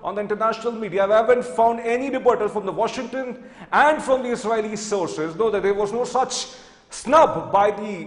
on the international media. I haven't found any rebuttal from the Washington and from the Israeli sources, though that there was no such snub by the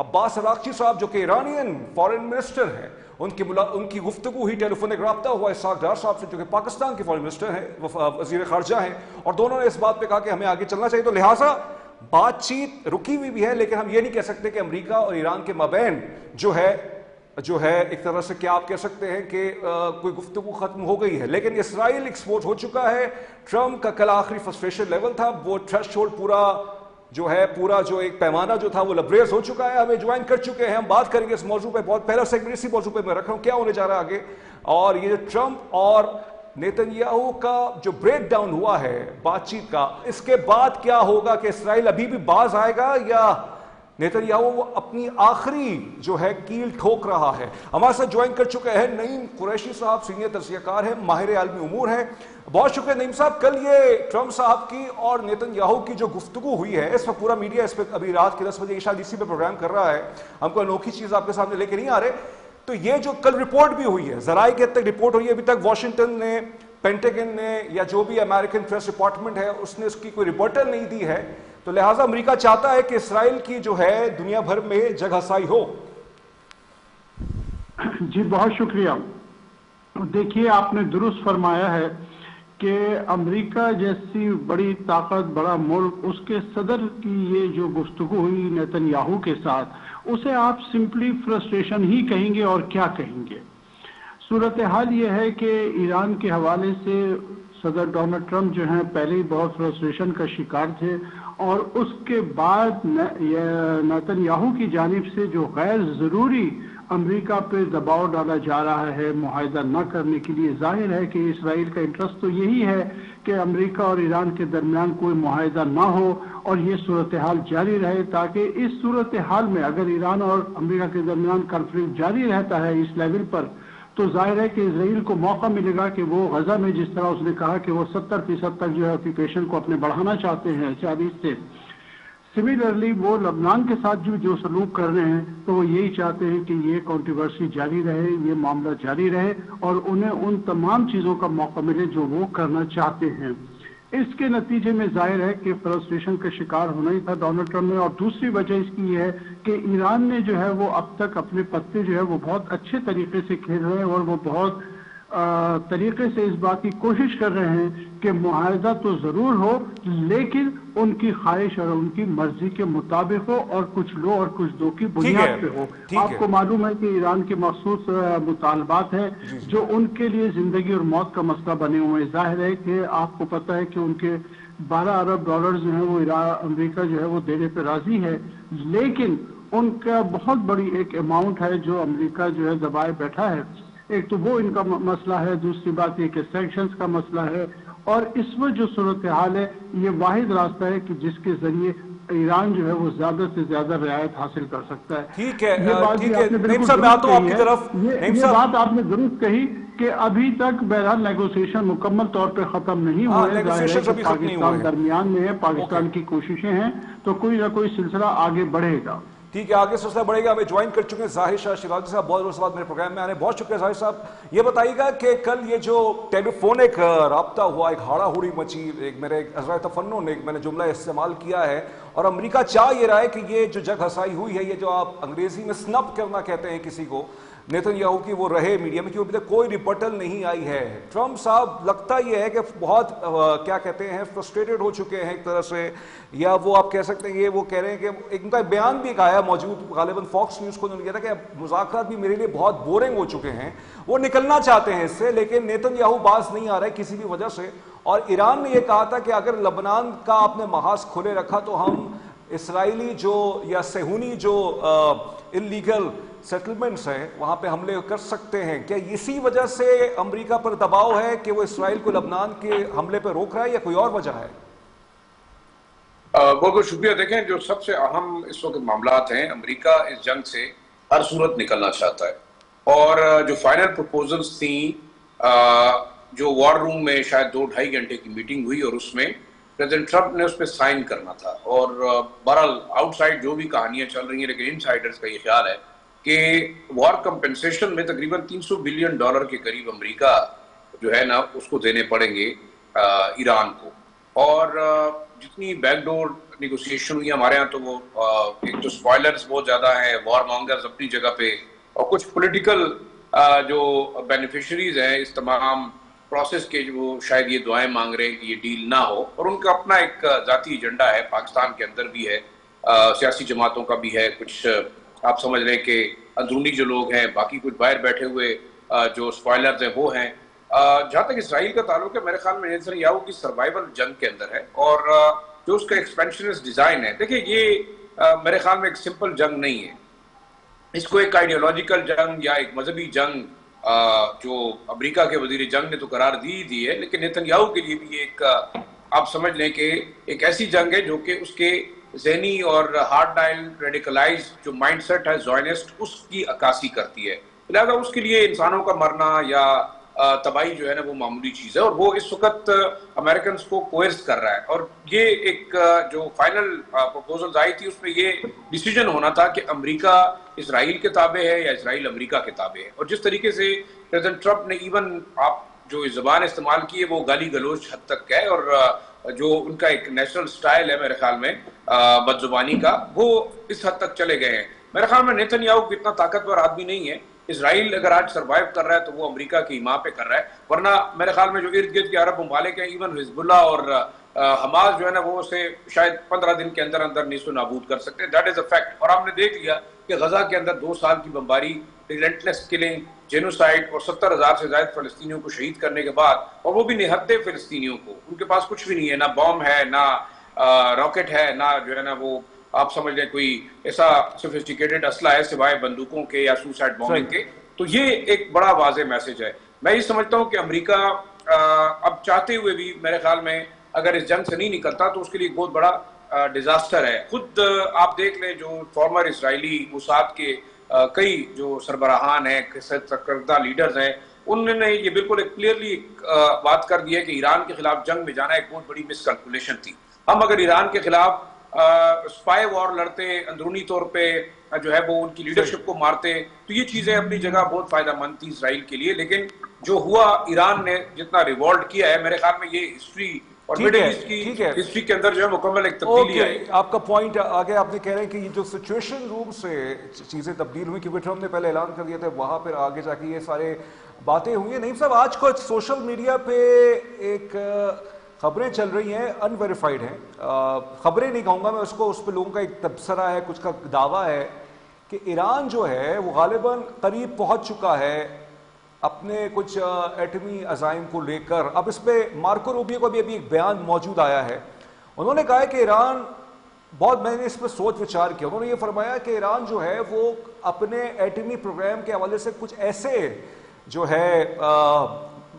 عباس عراقچی صاحب جو کہ Iranian foreign minister ہیں، ان کی گفتگو ہی ٹیلی فونک رابطہ ہوا اسحاق ڈار صاحب سے جو کہ پاکستان کے فارن منسٹر ہیں، وزیر خارجہ ہیں، اور دونوں نے اس بات پہ کہا کہ ہمیں آگے چلنا چاہیے. تو لہٰذا بات چیت رکی ہوئی بھی ہے، لیکن ہم یہ نہیں کہہ سکتے کہ امریکہ اور ایران کے مابین جو ہے ایک طرح سے کیا آپ کہہ سکتے ہیں کہ کوئی گفتگو ختم ہو گئی ہے. لیکن اسرائیل ایکسپورٹ ہو چکا ہے. ٹرمپ کا کل آخری فرسٹریشن لیول تھا، وہ تھریش ہولڈ پورا جو ایک پیمانہ جو تھا وہ لبریز ہو چکا ہے. ہمیں جوائن کر چکے ہیں، ہم بات کریں گے اس موضوع پہ. بہت پہلا سیگمنٹ اسی موضوع پہ میں رکھ رہا ہوں کیا ہونے جا رہا ہے آگے. اور یہ جو ٹرمپ اور نیتن یاہو کا جو بریک ڈاؤن ہوا ہے بات چیت کا، اس کے بعد کیا ہوگا کہ اسرائیل ابھی بھی باز آئے گا یا نیتن یاہو وہ اپنی آخری جو ہے کیل ٹھوک رہا ہے. ہمارے ساتھ جوائن کر چکے ہیں نعیم قریشی صاحب، سینئر تجزیہ کار ہیں، ماہر عالمی امور ہیں. بہت شکریہ نعیم صاحب. کل یہ ٹرمپ صاحب کی اور نیتن یاہو کی جو گفتگو ہوئی ہے، اس وقت پورا میڈیا اس پہ ابھی رات کے 10 بجے شاید اسی پہ پروگرام کر رہا ہے، ہم کو انوکھی چیز آپ کے سامنے لے کے نہیں آ رہے. تو یہ جو کل رپورٹ بھی ہوئی ہے، ذرائع کے تک رپورٹ ہوئی ہے، ابھی تک واشنگٹن نے، پینٹاگن نے یا جو بھی امریکن پریس ڈپارٹمنٹ ہے اس نے اس کی کوئی ریپورٹل نہیں دی ہے. تو لہٰذا امریکہ چاہتا ہے کہ اسرائیل کی جو ہے دنیا بھر میں جگہ سائی ہو. جی بہت شکریہ. دیکھیے آپ نے درست فرمایا ہے کہ امریکہ جیسی بڑی طاقت، بڑا ملک، اس کے صدر کی یہ جو گفتگو ہوئی نیتن یاہو کے ساتھ، اسے آپ سمپلی فرسٹریشن ہی کہیں گے اور کیا کہیں گے. صورتحال یہ ہے کہ ایران کے حوالے سے صدر ڈونلڈ ٹرمپ جو ہیں پہلے ہی بہت فرسٹریشن کا شکار تھے، اور اس کے بعد نیتن یاہو کی جانب سے جو غیر ضروری امریکہ پہ دباؤ ڈالا جا رہا ہے معاہدہ نہ کرنے کے لیے. ظاہر ہے کہ اسرائیل کا انٹرسٹ تو یہی ہے کہ امریکہ اور ایران کے درمیان کوئی معاہدہ نہ ہو اور یہ صورتحال جاری رہے، تاکہ اس صورتحال میں اگر ایران اور امریکہ کے درمیان کنفلکٹ جاری رہتا ہے اس لیول پر، تو ظاہر ہے کہ اسرائیل کو موقع ملے گا کہ وہ غزہ میں جس طرح اس نے کہا کہ وہ 70% تک جو ہے آکوپیشن کو اپنے بڑھانا چاہتے ہیں 40 سے، سملرلی وہ لبنان کے ساتھ جو سلوک کر رہے ہیں تو وہ یہی چاہتے ہیں کہ یہ کنٹروورسی جاری رہے، یہ معاملہ جاری رہے اور انہیں ان تمام چیزوں کا موقع ملے جو وہ کرنا چاہتے ہیں. اس کے نتیجے میں ظاہر ہے کہ فرسٹریشن کا شکار ہونا ہی تھا ڈونلڈ ٹرمپ نے. اور دوسری وجہ اس کی یہ ہے کہ ایران نے جو ہے وہ اب تک اپنے پتے جو ہے وہ بہت اچھے طریقے سے کھیل رہے ہیں اور وہ بہت طریقے سے اس بات کی کوشش کر رہے ہیں کہ معاہدہ تو ضرور ہو لیکن ان کی خواہش اور ان کی مرضی کے مطابق ہو اور کچھ لو اور کچھ دو کی بنیاد پہ ہو. آپ کو معلوم ہے کہ ایران کے مخصوص مطالبات ہیں جو ان کے لیے زندگی اور موت کا مسئلہ بنے ہوئے ہیں. ظاہر ہے کہ آپ کو پتہ ہے کہ ان کے 12 ارب ڈالر جو ہیں وہ امریکہ جو ہے وہ دینے پہ راضی ہے، لیکن ان کا بہت بڑی ایک اماؤنٹ ہے جو امریکہ جو ہے دبائے بیٹھا ہے. ایک تو وہ ان کا مسئلہ ہے، دوسری بات یہ کہ سینکشنز کا مسئلہ ہے، اور اس وقت جو صورتحال ہے یہ واحد راستہ ہے کہ جس کے ذریعے ایران جو ہے وہ زیادہ سے زیادہ رعایت حاصل کر سکتا ہے. ٹھیک ہے، یہ بات بھی آپ نے بالکل یہ بات آپ نے درست کہی کہ ابھی تک بہرحال نیگوسیشن مکمل طور پہ ختم نہیں ہوئے. ظاہر ہے کہ پاکستان درمیان میں ہے، پاکستان کی کوششیں ہیں تو کوئی نہ کوئی سلسلہ آگے بڑھے گا. ٹھیک ہے، آگے سلسلہ بڑھے گا. ہمیں جوائن کر چکے ہیں ظاہر شاہ شیرازی صاحب، بہت بعد میرے پروگرام میں آنے. بہت شکریہ ظاہر صاحب. یہ بتائیے گا کہ کل یہ جو ٹیلی فونک رابطہ ہوا، ایک ہاڑا ہوڑی مچی، ایک میرے عذرائے تفنن نے میں نے جملہ استعمال کیا ہے، اور امریکہ چاہ یہ رہا ہے کہ یہ جو جگ ہسائی ہوئی ہے، یہ جو آپ انگریزی میں سنب کرنا کہتے ہیں کسی کو، نیتن یاہو کی، وہ رہے میڈیا میں، کیونکہ ابھی تک کوئی ریپورٹل نہیں آئی ہے. ٹرمپ صاحب لگتا یہ ہے کہ بہت کیا کہتے ہیں فرسٹریٹڈ ہو چکے ہیں ایک طرح سے، یا وہ آپ کہہ سکتے ہیں، یہ وہ کہہ رہے ہیں کہ ایک ان کا بیان بھی ایک آیا موجود غالباً فاکس نیوز کو، انہوں نے کہا تھا کہ مذاکرات بھی میرے لیے بہت بورنگ ہو چکے ہیں، وہ نکلنا چاہتے ہیں اس سے، لیکن نیتن یاہو باز نہیں آ رہا ہے کسی بھی وجہ سے. اور ایران نے یہ کہا تھا کہ اگر لبنان کا آپ نے محاذ کھلے رکھا تو ہم اسرائیلی جو یا صہیونی جو انلیگل سیٹلمنٹس ہیں وہاں پہ حملے کر سکتے ہیں. کیا اسی وجہ سے امریکہ پر دباؤ ہے کہ وہ اسرائیل کو لبنان کے حملے پہ روک رہا ہے، یا کوئی اور وجہ ہے؟ بہت بہت شکریہ. دیکھیں جو سب سے اہم اس وقت معاملات ہیں، امریکہ اس جنگ سے ہر صورت نکلنا چاہتا ہے، اور جو فائنل پروپوزلز تھیں جو وار روم میں شاید 2-2.5 گھنٹے کی میٹنگ ہوئی، اور اس میں پریزیڈنٹ ٹرمپ نے اس پہ سائن کرنا تھا. اور بہرحال آؤٹ سائڈ جو بھی کہانیاں چل رہی ہیں، لیکن انسائڈرز کا یہ خیال ہے کہ وار کمپنسیشن میں تقریباً $300 بلین کے قریب امریکہ جو ہے نا اس کو دینے پڑیں گے ایران کو. اور جتنی بیک ڈور نیگوسیشن ہوئی ہمارے ہاں تو وہ ایک تو اسپوائلرز بہت زیادہ ہیں, وار مانگرز اپنی جگہ پہ, اور کچھ پولیٹیکل جو بینیفیشریز ہیں اس تمام پروسیس کے, جو شاید یہ دعائیں مانگ رہے ہیں کہ یہ ڈیل نہ ہو, اور ان کا اپنا ایک ذاتی ایجنڈا ہے, پاکستان کے اندر بھی ہے, سیاسی جماعتوں کا بھی ہے, کچھ آپ سمجھ رہے ہیں کہ اندرونی جو لوگ ہیں, باقی کچھ باہر بیٹھے ہوئے جو اسپوائلرز ہیں وہ ہیں. جہاں تک اسرائیل کا تعلق ہے, میرے خیال میں نیتن یاہو کی سروائیول جنگ کے اندر ہے, اور جو اس کا ایکسپینشنسٹ ڈیزائن ہے, دیکھیں یہ میرے خیال میں ایک سمپل جنگ نہیں ہے, اس کو ایک آئیڈیالوجیکل جنگ یا ایک مذہبی جنگ جو امریکہ کے وزیر جنگ نے تو قرار دی ہے, لیکن نیتن یاہو کے لیے بھی ایک آپ سمجھ لیں کہ ایک ایسی جنگ ہے جو کہ اس کے ذہنی اور ہارڈ ڈائل ریڈیکلائز جو مائنڈ سیٹ ہے زائنسٹ, اس کی عکاسی کرتی ہے. لہٰذا اس کے لیے انسانوں کا مرنا یا تباہی جو ہے نا وہ معمولی چیز ہے, اور وہ اس وقت امریکنز کو کوئرس کر رہا ہے. اور یہ ایک جو فائنل پروپوزلز آئی تھی اس میں یہ ڈیسیجن ہونا تھا کہ امریکہ اسرائیل کے تابع ہے یا اسرائیل امریکہ کے تابع ہے. اور جس طریقے سے پریزیڈنٹ ٹرمپ نے ایون آپ جو زبان استعمال کی ہے وہ گالی گلوچ حد تک ہے, اور جو ان کا ایک نیشنل سٹائل ہے میرے خیال میں بد زبانی کا, وہ اس حد تک چلے گئے ہیں. میرے خیال میں نیتن یاہو اتنا طاقتور آدمی نہیں ہے. اسرائیل اگر آج سروائیو کر رہا ہے تو وہ امریکہ کی ایما پہ کر رہا ہے, ورنہ میرے خیال میں جو ارد گرد کے عرب ممالک ہیں, ایون حزب اللہ اور حماس جو ہے نا وہ اسے شاید 15 دن کے اندر اندر نیست و نابود کر سکتے ہیں. That is a fact. اور ہم نے دیکھ لیا کہ غزہ کے اندر 2 سال کی بمباری, ریلنٹلیس کلنگ, جینوسائیڈ, اور 70,000 سے زائد فلسطینیوں کو شہید کرنے کے بعد, اور وہ بھی نہتے فلسطینیوں کو, ان کے پاس کچھ بھی نہیں ہے, نہ بام ہے, نہ راکٹ ہے, نہ جو ہے نا وہ آپ سمجھ لیں کوئی ایسا سوفسٹیکیٹڈ اسلحہ ہے سوائے بندوقوں کے یا سوسائڈ بامبنگ کے. تو یہ ایک بڑا واضح میسج ہے. میں یہ سمجھتا ہوں کہ امریکہ اب چاہتے ہوئے بھی میرے خیال میں اگر اس جنگ سے نہیں نکلتا تو اس کے لیے ایک بہت بڑا ڈیزاسٹر ہے. خود آپ دیکھ لیں جو فارمر اسرائیلی موساد کے کئی جو سربراہان ہیں, سرکردہ لیڈرز ہیں, انہوں نے یہ بالکل ایک کلیئرلی بات کر دی ہے کہ ایران کے خلاف جنگ میں جانا ایک بہت بڑی مس کیلکولیشن تھی. ہم اگر ایران کے خلاف اسپائی وار لڑتے, اندرونی طور پہ جو ہے وہ ان کی لیڈرشپ کو مارتے, تو یہ چیزیں اپنی جگہ بہت فائدہ مند تھی اسرائیل کے لیے. لیکن جو ہوا, ایران نے جتنا ریوالٹ کیا ہے, میرے خیال میں یہ ہسٹری اور مڈل ایسٹ کی ہسٹری کے اندر جو ہے مکمل ایک تبدیلی ہے. آپ کا پوائنٹ آگے آپ نے کہہ رہے ہیں کہ یہ جو سچویشن روم سے چیزیں تبدیل ہوئی, کیونکہ ٹرمپ نے پہلے اعلان کر دیا تھا, وہاں پھر آگے جا کے یہ سارے باتیں ہوئی ہیں. نعیم صاحب, آج کچھ سوشل میڈیا پہ ایک خبریں چل رہی ہیں, انویریفائڈ ہیں, خبریں نہیں کہوں گا میں اس کو, اس پہ لوگوں کا ایک تبصرہ ہے, کچھ کا دعویٰ ہے کہ ایران جو ہے وہ غالباً قریب پہنچ چکا ہے اپنے کچھ ایٹمی عزائم کو لے کر. اب اس پہ مارکو روبیو کا بھی ابھی ایک بیان موجود آیا ہے. انہوں نے کہا ہے کہ ایران بہت, میں نے اس پہ سوچ وچار کیا, انہوں نے یہ فرمایا کہ ایران جو ہے وہ اپنے ایٹمی پروگرام کے حوالے سے کچھ ایسے جو ہے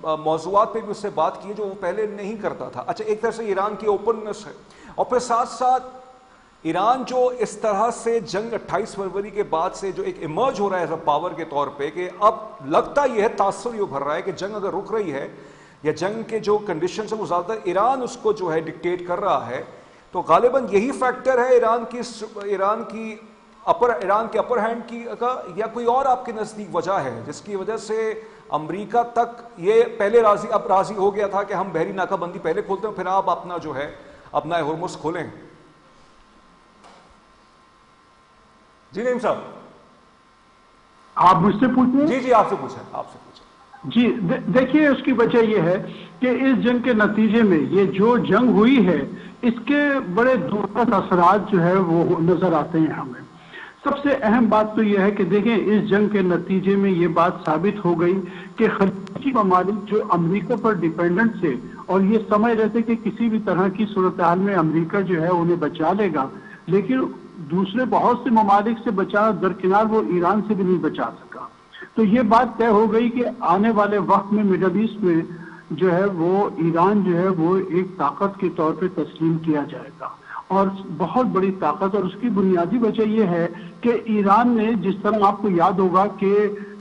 موضوعات پہ بھی اس سے بات کی ہے جو وہ پہلے نہیں کرتا تھا. اچھا, ایک طرح سے ایران کی اوپننس ہے, اور پھر ساتھ ساتھ ایران جو اس طرح سے جنگ 28 فروری کے بعد سے جو ایک ایمرج ہو رہا ہے ایز اے پاور کے طور پہ, کہ اب لگتا یہ ہے, تاثر یہ ابھر رہا ہے کہ جنگ اگر رک رہی ہے یا جنگ کے جو کنڈیشنز ہیں وہ زیادہ ایران اس کو جو ہے ڈکٹیٹ کر رہا ہے, تو غالباً یہی فیکٹر ہے ایران کے اپر ہینڈ کی کا, یا کوئی اور آپ کے نزدیک وجہ ہے جس کی وجہ سے امریکہ تک یہ پہلے راضی ہو گیا تھا کہ ہم بحری ناکہ بندی پہلے کھولتے ہیں, پھر آپ اپنا جو ہے اپنا ہرمز کھولیں. جی نعیم صاحب, آپ مجھ سے پوچھیں. جی آپ سے پوچھیں. جی دیکھیے, اس کی وجہ یہ ہے کہ اس جنگ کے نتیجے میں یہ جو جنگ ہوئی ہے اس کے بڑے دور اثرات جو ہے وہ نظر آتے ہیں ہمیں. سب سے اہم بات تو یہ ہے کہ دیکھیں, اس جنگ کے نتیجے میں یہ بات ثابت ہو گئی کہ خلیجی ممالک جو امریکہ پر ڈیپینڈنٹ تھے اور یہ سمجھ رہے تھے کہ کسی بھی طرح کی صورتحال میں امریکہ جو ہے انہیں بچا لے گا, لیکن دوسرے بہت سے ممالک سے بچا درکنار وہ ایران سے بھی نہیں بچا سکا. تو یہ بات طے ہو گئی کہ آنے والے وقت میں مڈل ایسٹ میں جو ہے وہ ایران جو ہے وہ ایک طاقت کے طور پہ تسلیم کیا جائے گا, اور بہت بڑی طاقت. اور اس کی بنیادی وجہ یہ ہے کہ ایران نے, جس طرح آپ کو یاد ہوگا کہ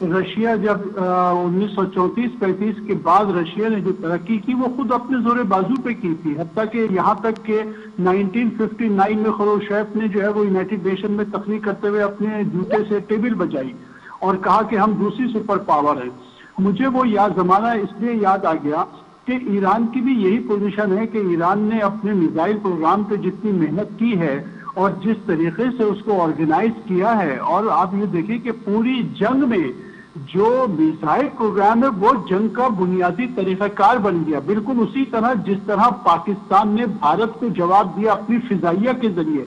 رشیا جب 1934-35 کے بعد رشیا نے جو ترقی کی وہ خود اپنے زور بازو پہ کی تھی, حتیٰ کہ یہاں تک کہ 1959 میں خروشیف نے جو ہے وہ یونائٹڈ نیشن میں تقریر کرتے ہوئے اپنے جوتے سے ٹیبل بجائی اور کہا کہ ہم دوسری سپر پاور ہیں. مجھے وہ زمانہ اس لیے یاد آ گیا کہ ایران کی بھی یہی پوزیشن ہے کہ ایران نے اپنے میزائل پروگرام پہ جتنی محنت کی ہے اور جس طریقے سے اس کو آرگنائز کیا ہے، اور آپ یہ دیکھیں کہ پوری جنگ میں جو میزائل پروگرام ہے وہ جنگ کا بنیادی طریقہ کار بن گیا، بالکل اسی طرح جس طرح پاکستان نے بھارت کو جواب دیا اپنی فضائیہ کے ذریعے۔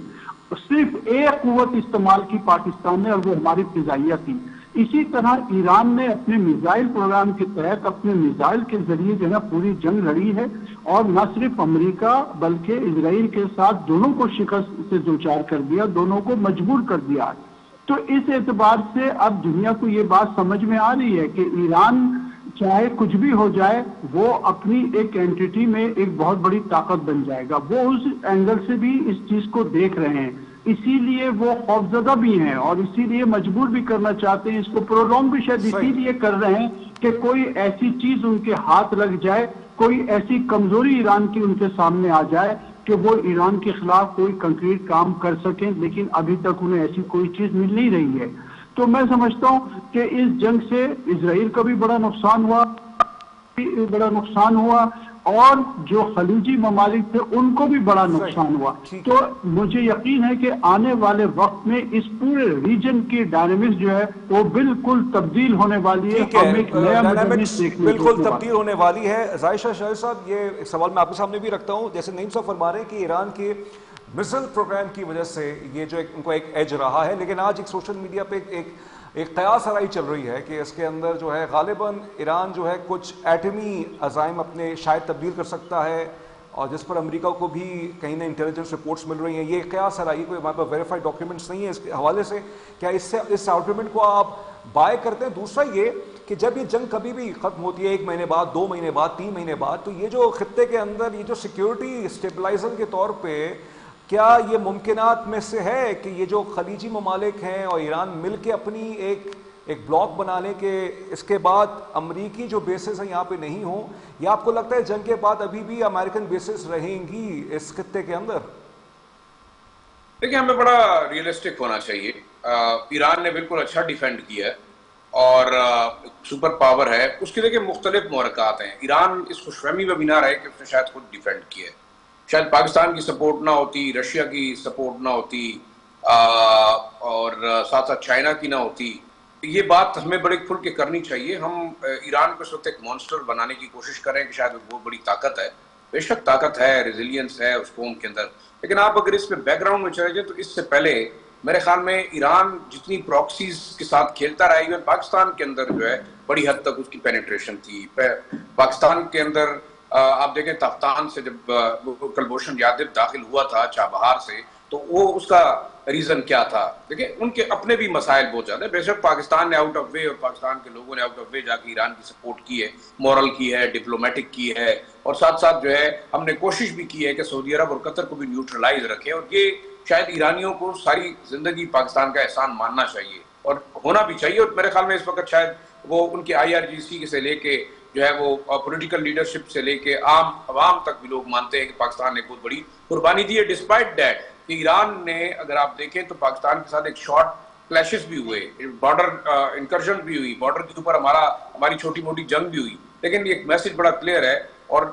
صرف ایک قوت استعمال کی پاکستان نے اور وہ ہماری فضائیہ تھی۔ اسی طرح ایران نے اپنے میزائل پروگرام کے تحت اپنے میزائل کے ذریعے جو ہے پوری جنگ لڑی ہے، اور نہ صرف امریکہ بلکہ اسرائیل کے ساتھ دونوں کو شکست سے دوچار کر دیا، دونوں کو مجبور کر دیا۔ تو اس اعتبار سے اب دنیا کو یہ بات سمجھ میں آ رہی ہے کہ ایران چاہے کچھ بھی ہو جائے وہ اپنی ایک اینٹی میں ایک بہت بڑی طاقت بن جائے گا۔ وہ اس اینگل سے بھی اس چیز کو دیکھ رہے ہیں، اسی لیے وہ خوفزدہ بھی ہیں اور اسی لیے مجبور بھی کرنا چاہتے ہیں، اس کو پرولونگ بھی شاید اسی لیے کر رہے ہیں کہ کوئی ایسی چیز ان کے ہاتھ لگ جائے، کوئی ایسی کمزوری ایران کی ان کے سامنے آ جائے کہ وہ ایران کے خلاف کوئی کنکریٹ کام کر سکیں، لیکن ابھی تک انہیں ایسی کوئی چیز مل نہیں رہی ہے۔ تو میں سمجھتا ہوں کہ اس جنگ سے اسرائیل کا بھی بڑا نقصان ہوا اور جو خلیجی ممالک تھے ان کو بھی بڑا نقصان ہوا۔ تو مجھے یقین ہے کہ آنے والے وقت میں اس پورے ریجن کی ڈائنامکس جو ہے وہ بالکل تبدیل ہونے والی ہے، ہم ایک نیا ڈائنامکس دیکھنے بالکل تبدیل ہونے والی ہے۔ عائشہ شاہد صاحب، یہ ایک سوال میں آپ کے سامنے بھی رکھتا ہوں، جیسے نعیم صاحب فرما رہے ہیں کہ ایران کے میزائل پروگرام کی وجہ سے یہ جو ان کو ایک ایج رہا ہے، لیکن آج ایک سوشل میڈیا پہ ایک قیاس آرائی چل رہی ہے کہ اس کے اندر جو ہے غالباً ایران جو ہے کچھ ایٹمی عزائم اپنے شاید تبدیل کر سکتا ہے، اور جس پر امریکہ کو بھی کہیں نہ انٹیلیجنس رپورٹس مل رہی ہیں۔ یہ قیاس آرائی کوئی ہمارے پاس ویریفائڈ ڈاکیومنٹس نہیں ہے اس کے حوالے سے، کیا اس آرگومنٹ کو آپ بائے کرتے ہیں؟ دوسرا یہ کہ جب یہ جنگ کبھی بھی ختم ہوتی ہے، 1 مہینے بعد، 2 مہینے بعد، 3 مہینے بعد، تو یہ جو خطے کے اندر یہ جو سیکیورٹی اسٹیبلائزر کے طور پہ کیا یہ ممکنات میں سے ہے کہ یہ جو خلیجی ممالک ہیں اور ایران مل کے اپنی ایک بلاک بنا لیں کہ اس کے بعد امریکی جو بیسز ہیں یہاں پہ نہیں ہوں، یا آپ کو لگتا ہے جنگ کے بعد ابھی بھی امریکن بیسز رہیں گی اس خطے کے اندر؟ دیکھیں، ہمیں بڑا ریئلسٹک ہونا چاہیے۔ ایران نے بالکل اچھا ڈیفینڈ کیا ہے اور سپر پاور ہے، اس کے دیکھیں مختلف محرکات ہیں۔ ایران اس خوش فہمی میں بھی نہ رہے کہ اس نے شاید خود ڈیفینڈ کیا ہے، شاید پاکستان کی سپورٹ نہ ہوتی، رشیا کی سپورٹ نہ ہوتی، اور ساتھ ساتھ چائنا کی نہ ہوتی۔ یہ بات ہمیں بڑے کھل کے کرنی چاہیے۔ ہم ایران کو اس وقت ایک مانسٹر بنانے کی کوشش کریں کہ شاید وہ بہت بڑی طاقت ہے، بے شک طاقت ہے، ریزیلینس ہے اس قوم کے اندر، لیکن آپ اگر اس میں بیک گراؤنڈ میں چلے جائیں تو اس سے پہلے میرے خیال میں ایران جتنی پراکسیز کے ساتھ کھیلتا رہا ہے، پاکستان کے اندر جو ہے بڑی حد تک اس کی پینیٹریشن تھی۔ پاکستان کے اندر آپ دیکھیں تفتان سے جب کلبھوشن یادو داخل ہوا تھا چابہار سے، تو وہ اس کا ریزن کیا تھا؟ دیکھیں ان کے اپنے بھی مسائل بہت زیادہ ہیں، بے شک پاکستان نے آؤٹ آف وے اور پاکستان کے لوگوں نے آؤٹ آف وے جا کے ایران کی سپورٹ کی ہے، مورل کی ہے، ڈپلومیٹک کی ہے، اور ساتھ ساتھ جو ہے ہم نے کوشش بھی کی ہے کہ سعودی عرب اور قطر کو بھی نیوٹرلائز رکھیں، اور یہ شاید ایرانیوں کو ساری زندگی پاکستان کا احسان ماننا چاہیے اور ہونا بھی چاہیے۔ اور میرے خیال میں اس وقت شاید وہ ان کے IRGC سے لے کے جو ہے وہ پولیٹیکل لیڈرشپ سے لے کے عام عوام تک بھی لوگ مانتے ہیں کہ پاکستان نے بہت بڑی قربانی دی ہے، ڈسپائٹ دیٹ کہ ایران نے اگر آپ دیکھیں تو پاکستان کے ساتھ ایک شارٹ کلیشز بھی ہوئے، بارڈر انکرشن بھی ہوئی، بارڈر کے اوپر ہماری چھوٹی موٹی جنگ بھی ہوئی، لیکن ایک میسج بڑا کلیئر ہے، اور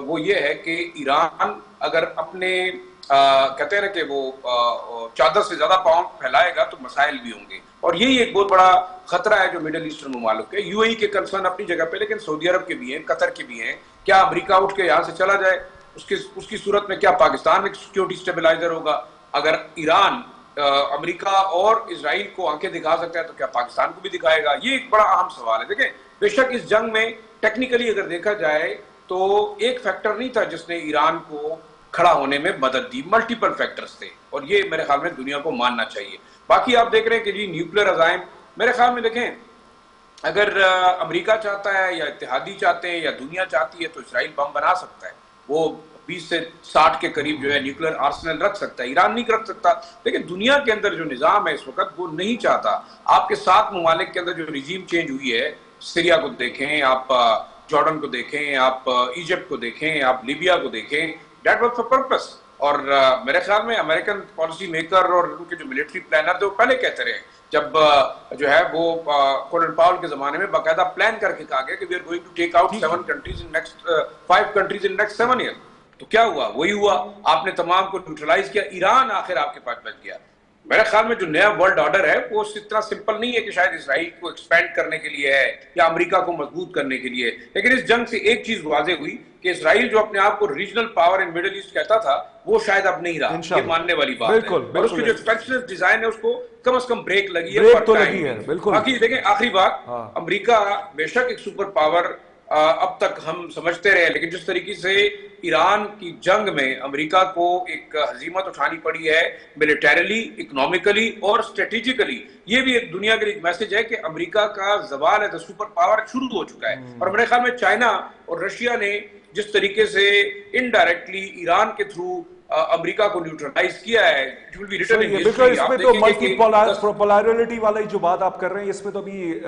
وہ یہ ہے کہ ایران اگر اپنے کہتے ہیں نا کہ وہ چادر سے زیادہ پاؤں پھیلائے گا تو مسائل بھی ہوں گے، اور یہی ایک بہت بڑا خطرہ ہے جو میڈل ایسٹرن ممالک ہے۔ UAE کے کنسرن اپنی جگہ پہ، لیکن سعودی عرب کے بھی ہیں، قطر کے بھی ہیں۔ کیا امریکہ اٹھ کے یہاں سے چلا جائے؟ اس کی صورت میں کیا پاکستان ایک سیکیورٹی اسٹیبلائزر ہوگا؟ اگر ایران امریکہ اور اسرائیل کو آنکھیں دکھا سکتا ہے تو کیا پاکستان کو بھی دکھائے گا؟ یہ ایک بڑا اہم سوال ہے۔ دیکھیں بے شک اس جنگ میں ٹیکنیکلی اگر دیکھا جائے تو ایک فیکٹر نہیں تھا جس نے ایران کو کھڑا ہونے میں مدد دی، ملٹیپل فیکٹرز تھے، اور یہ میرے خیال میں دنیا کو ماننا چاہیے۔ باقی آپ دیکھ رہے ہیں کہ جی نیوکلیر عزائم، میرے خیال میں دیکھیں اگر امریکہ چاہتا ہے یا اتحادی چاہتے ہیں یا دنیا چاہتی ہے تو اسرائیل بم بنا سکتا ہے، وہ 20 سے 60 کے قریب جو ہے نیوکلیر آرسنل رکھ سکتا ہے، ایران نہیں رکھ سکتا، لیکن دنیا کے اندر جو نظام ہے اس وقت وہ نہیں چاہتا۔ آپ کے 7 ممالک کے اندر جو ریجیم چینج ہوئی ہے، سیریا کو دیکھیں، آپ جارڈن کو دیکھیں، آپ ایجپٹ کو دیکھیں، آپ لیبیا کو دیکھیں، دیٹ واز فار پرپس۔ اور میرے خیال میں امریکن پالیسی میکر اور ان کے جو ملٹری پلانر تھے وہ پہلے کہتے رہے، جب جو ہے وہ کولن پاول کے زمانے میں باقاعدہ پلان کر کے کہا گیا کہ we are going to take out 7 countries in next 5 countries in next 7 year. تو کیا ہوا؟ وہی ہوا، آپ نے تمام کو نیوٹرلائز کیا، ایران آخر آپ کے پاس بچ گیا. میرے خیال میں جو نیا ورلڈ آرڈر ہے وہ اتنا سمپل نہیں ہے کہ شاید اسرائیل کو ایکسپینڈ کرنے کے لیے ہے یا امریکہ کو مضبوط کرنے کے لیے، لیکن اس جنگ سے ایک چیز واضح ہوئی کہ اسرائیل جو اپنے آپ کو ریجنل پاور ان مڈل ایسٹ کہتا تھا وہ شاید اب نہیں رہا. یہ ماننے والی بات ہے، اور اس کی جو ایکسپینشن ڈیزائن ہے اس کو کم از کم بریک لگی ہے. باقی دیکھیں آخری بات، امریکہ بے شک ایک سپر پاور اب تک ہم سمجھتے رہے، لیکن جس طریقے سے ایران کی جنگ میں امریکہ کو ایک ہزیمت اٹھانی پڑی ہے ملیٹریلی، اکنامکلی اور اسٹریٹجیکلی، یہ بھی ایک دنیا کے لیے میسج ہے کہ امریکہ کا زوال ہے سپر پاور شروع ہو چکا ہے. اور میرے خیال میں چائنا اور رشیا نے جس طریقے سے انڈائریکٹلی ایران کے تھرو امریکہ کو نیوٹرلائز کیا ہے، اس میں تو ملٹی پولارٹی والی جو بات آپ کر رہے ہیں، اس میں تو ابھی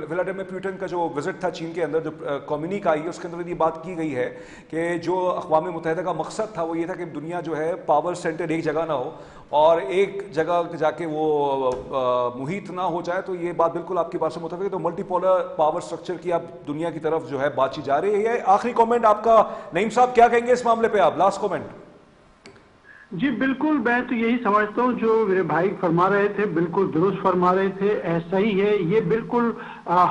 ولادیمیر پوٹن کا جو وزٹ تھا چین کے اندر، جو کمیونیک آئی ہے اس کے اندر یہ بات کی گئی ہے کہ جو اقوام متحدہ کا مقصد تھا وہ یہ تھا کہ دنیا جو ہے پاور سینٹر ایک جگہ نہ ہو اور ایک جگہ جا کے وہ محیط نہ ہو جائے. تو یہ بات بالکل آپ کی بات سے متفق ہے. تو ملٹی پولر پاور سٹرکچر کی اب دنیا کی طرف جو ہے بات چیت جا رہی ہے. آخری کامنٹ آپ کا نعیم صاحب، کیا کہیں گے اس معاملے پہ آپ؟ Last comment. جی بالکل، میں تو یہی سمجھتا ہوں جو میرے بھائی فرما رہے تھے بالکل درست فرما رہے تھے، ایسا ہی ہے. یہ بالکل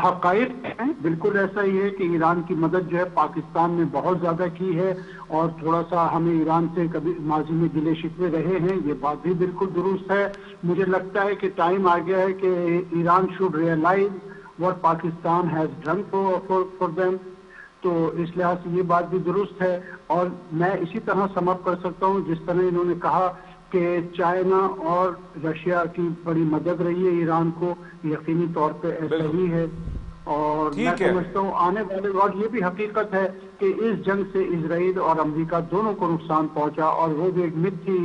حقائق ہیں، بالکل ایسا ہی ہے کہ ایران کی مدد جو ہے پاکستان نے بہت زیادہ کی ہے، اور تھوڑا سا ہمیں ایران سے کبھی ماضی میں گلے شکوے رہے ہیں، یہ بات بھی بالکل درست ہے. مجھے لگتا ہے کہ ٹائم آ گیا ہے کہ Iran should realize what Pakistan has done for them. تو اس لحاظ سے یہ بات بھی درست ہے. اور میں اسی طرح سم اپ کر سکتا ہوں جس طرح انہوں نے کہا کہ چائنا اور رشیا کی بڑی مدد رہی ہے ایران کو، یقینی طور پہ ایسا ہی ہے. اور میں سمجھتا ہوں آنے والے وقت یہ بھی حقیقت ہے کہ اس جنگ سے اسرائیل اور امریکہ دونوں کو نقصان پہنچا، اور وہ بھی ایک مت تھی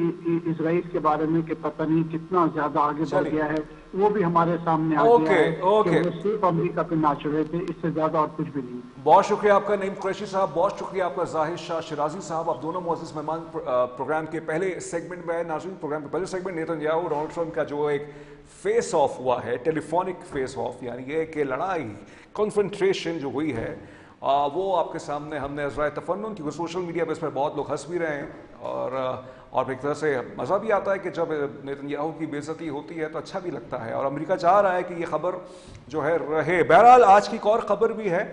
اسرائیل کے بارے میں کہ پتہ نہیں کتنا زیادہ آگے بڑھ گیا ہے، وہ بھی ہمارے سامنے آ گیا ہے کہ وہ صرف امریکہ پہ ناچ رہے تھے، اس سے زیادہ اور کچھ بھی نہیں. بہت شکریہ آپ کا نعیم قریشی صاحب، بہت شکریہ آپ کا ظاہر شاہ شرازی صاحب. آپ دونوں معزز مہمان پروگرام کے پہلے سیگمنٹ میں. ناظرین، پروگرام کے پہلے segment Nitin Yahoo Donald Trump کا جو ایک فیس آف ہوا ہے، ٹیلی فونک فیس آف، یعنی یہ کہ لڑائی کنفرنٹریشن جو ہوئی ہے وہ آپ کے سامنے ہم نے عذرائے تفنن، کیونکہ سوشل میڈیا پہ اس پر بہت لوگ ہنس بھی رہے ہیں اور ایک طرح سے مزہ بھی آتا ہے کہ جب نیتن یاہو کی بے عزتی ہوتی ہے تو اچھا بھی لگتا ہے، اور امریکہ چاہ رہا ہے کہ یہ خبر جو ہے رہے. بہرحال آج کی ایک اور خبر بھی ہے،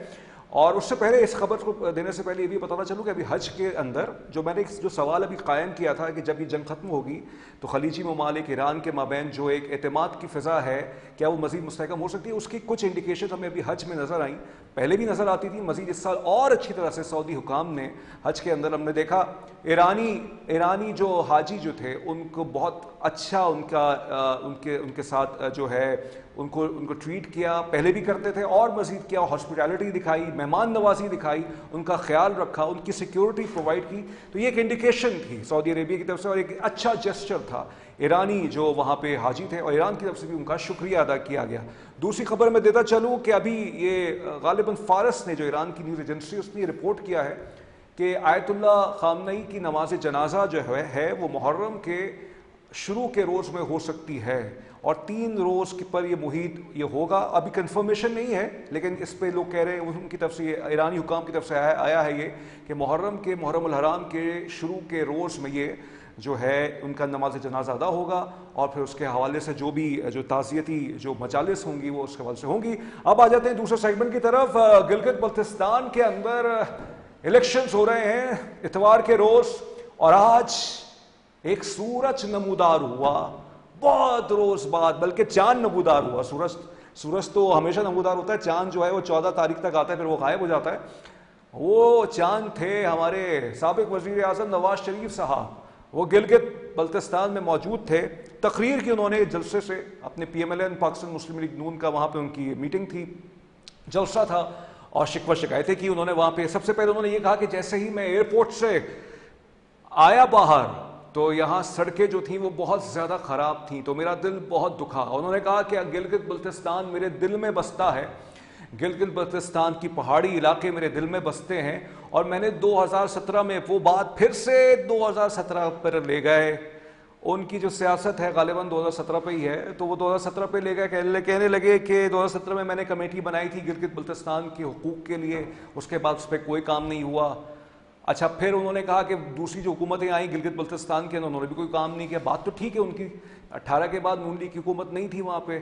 اور اس سے پہلے اس خبر کو دینے سے پہلے یہ بھی بتانا چلوں کہ ابھی حج کے اندر جو میں نے جو سوال ابھی قائم کیا تھا کہ جب یہ جنگ ختم ہوگی تو خلیجی ممالک ایران کے مابین جو ایک اعتماد کی فضا ہے کیا وہ مزید مستحکم ہو سکتی ہے، اس کی کچھ انڈیکیشن ہمیں ابھی حج میں نظر آئیں، پہلے بھی نظر آتی تھی، مزید اس سال اور اچھی طرح سے سعودی حکام نے حج کے اندر ہم نے دیکھا ایرانی جو حاجی جو تھے ان کو بہت اچھا ان کے ساتھ جو ہے ان کو ٹریٹ کیا، پہلے بھی کرتے تھے اور مزید کیا، ہاسپٹیلٹی دکھائی، مہمان نوازی دکھائی، ان کا خیال رکھا، ان کی سیکیورٹی پرووائڈ کی. تو یہ ایک انڈیکیشن تھی سعودی عربیہ کی طرف سے اور ایک اچھا جسچر تھا ایرانی جو وہاں پہ حاجی تھے، اور ایران کی طرف سے بھی ان کا شکریہ ادا کیا گیا. دوسری خبر میں دیتا چلوں کہ ابھی یہ غالباً فارس نے جو ایران کی نیوز ایجنسی اس نے یہ رپورٹ کیا ہے کہ آیت اللہ خامنئی کی نماز جنازہ جو ہے وہ محرم کے شروع کے روز میں ہو سکتی ہے، اور 3 روز پر یہ محیط یہ ہوگا. ابھی کنفرمیشن نہیں ہے لیکن اس پہ لوگ کہہ رہے ہیں، ان کی طرف سے ایرانی حکام کی طرف سے آیا ہے یہ کہ محرم الحرام کے شروع کے روز میں یہ جو ہے ان کا نماز جنازہ ادا ہوگا، اور پھر اس کے حوالے سے جو تعزیتی جو مجالس ہوں گی وہ اس کے حوالے سے ہوں گی. اب آ جاتے ہیں دوسرے سیگمنٹ کی طرف. گلگت بلتستان کے اندر الیکشنز ہو رہے ہیں اتوار کے روز، اور آج ایک سورج نمودار ہوا بہت روز بعد، بلکہ چاند نمودار ہوا. سورج تو ہمیشہ نمودار ہوتا ہے، چاند جو ہے وہ 14 تاریخ تک آتا ہے پھر وہ غائب ہو جاتا ہے. وہ چاند تھے ہمارے سابق وزیر اعظم نواز شریف صاحب، وہ گلگت بلتستان میں موجود تھے. تقریر کی انہوں نے جلسے سے اپنے PMLN پاکستان مسلم لیگ نون کا وہاں پہ ان کی میٹنگ تھی، جلسہ تھا، اور شکوہ شکایتیں کی انہوں نے وہاں پہ. سب سے پہلے انہوں نے یہ کہا کہ جیسے ہی میں ایئرپورٹ سے آیا باہر تو یہاں سڑکیں جو تھیں وہ بہت زیادہ خراب تھیں، تو میرا دل بہت دکھا. انہوں نے کہا کہ گلگت بلتستان میرے دل میں بستا ہے، گلگت بلتستان کی پہاڑی علاقے میرے دل میں بستے ہیں، اور میں نے 2017 میں وہ بات پھر سے 2017 پر لے گئے. ان کی جو سیاست ہے غالباً 2017 پہ ہی ہے, تو وہ 2017 پہ لے گئے, کہنے لگے کہ 2017 میں نے کمیٹی بنائی تھی گلگت بلتستان کے حقوق کے لیے, اس کے بعد اس پہ کوئی کام نہیں ہوا. اچھا پھر انہوں نے کہا کہ دوسری جو حکومتیں آئیں گلگت بلتستان کے, انہوں نے بھی کوئی کام نہیں کیا. بات تو ٹھیک ہے ان کی, 18 کے بعد نون لیگ کی حکومت نہیں تھی وہاں پہ,